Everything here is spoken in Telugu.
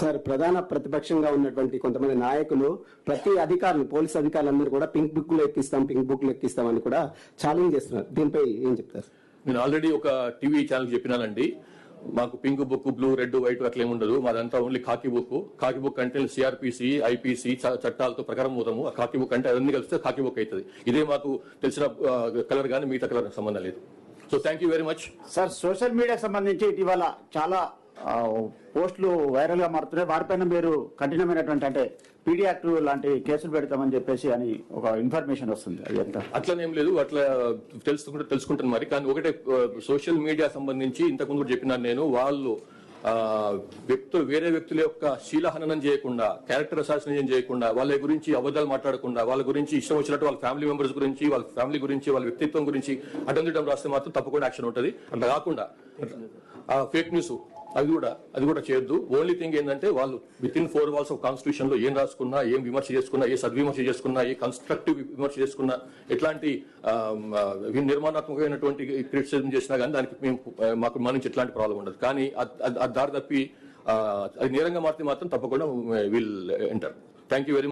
సార్, ప్రధాన ప్రతిపక్షంగా ఉన్నటువంటి కొంతమంది నాయకులు ప్రతి అధికారులు, పోలీసు అధికారులందరూ కూడా పింక్ బుక్ లో ఎక్కిస్తాం అని కూడా ఛాలెంజ్ చేస్తున్నారు. దీనిపై ఏం చెప్తారు? నేను ఆల్రెడీ ఒక టీవీ ఛానల్ చెప్పినానండి, మాకు pink book, blue, red, white అట్లా ఏముండదు. మాదంతా ఓన్లీ కాకి బుక్ అంటే సిఆర్పిసి, ఐపీసీ చట్టాలతో ప్రకారం పోతాము. ఆ కాకి బుక్ అంటే అవన్నీ కలిస్తే కాకి బుక్ అవుతుంది. ఇదే మాకు తెలిసిన కలర్ కానీ మిగతా కలర్ సంబంధం లేదు. So thank you very much. Sir, social మీడియాకి సంబంధించి ఇటీవల చాలా పోస్టులు వైరల్ గా మారుతున్నాయి. వారిపైన మీరు కఠినమైనటువంటి అంటే పీడీ యాక్ట్ లాంటి కేసులు పెడతామని చెప్పేసి అని ఒక ఇన్ఫర్మేషన్ వస్తుంది. అది ఎంత అట్లనేం లేదు, అట్లా తెలుసుకుంటాను మరి. కానీ ఒకటే, సోషల్ మీడియా సంబంధించి ఇంతకుముందు కూడా చెప్పినాను నేను, వాళ్ళు వేరే వ్యక్తుల యొక్క శీలహననం చేయకుండా, క్యారెక్టర్ అసాసినేషన్ చేయకుండా, వాళ్ళ గురించి అబద్ధాలు మాట్లాడకుండా, వాళ్ళ గురించి ఇష్టం వచ్చినట్టు వాళ్ళ ఫ్యామిలీ మెంబర్స్ గురించి, వాళ్ళ ఫ్యామిలీ గురించి, వాళ్ళ వ్యక్తిత్వం గురించి అడ్డం రాస్తే మాత్రం తప్పకుండా యాక్షన్ ఉంటుంది. అట్లా కాకుండా ఫేక్ న్యూస్ అది కూడా చేయొద్దు. ఓన్లీ థింగ్ ఏంటంటే, వాళ్ళు with in 4 walls of constitution లో ఏం రాసుకున్నా, ఏం విమర్శ చేసుకున్నా, ఏ సద్విమర్శ చేసుకున్నా, ఏ కన్స్ట్రక్టివ్ విమర్శ చేసుకున్నా, ఎట్లాంటి నిర్మాణాత్మకమైనటువంటి క్రిటిసిజం చేసినా కానీ దానికి మాకు మన నుంచి ఎట్లాంటి ప్రాబ్లం ఉండదు. కానీ అది దారి తప్పి అది నేరంగా మారితే మాత్రం తప్పకుండా will enter. Thank you very much.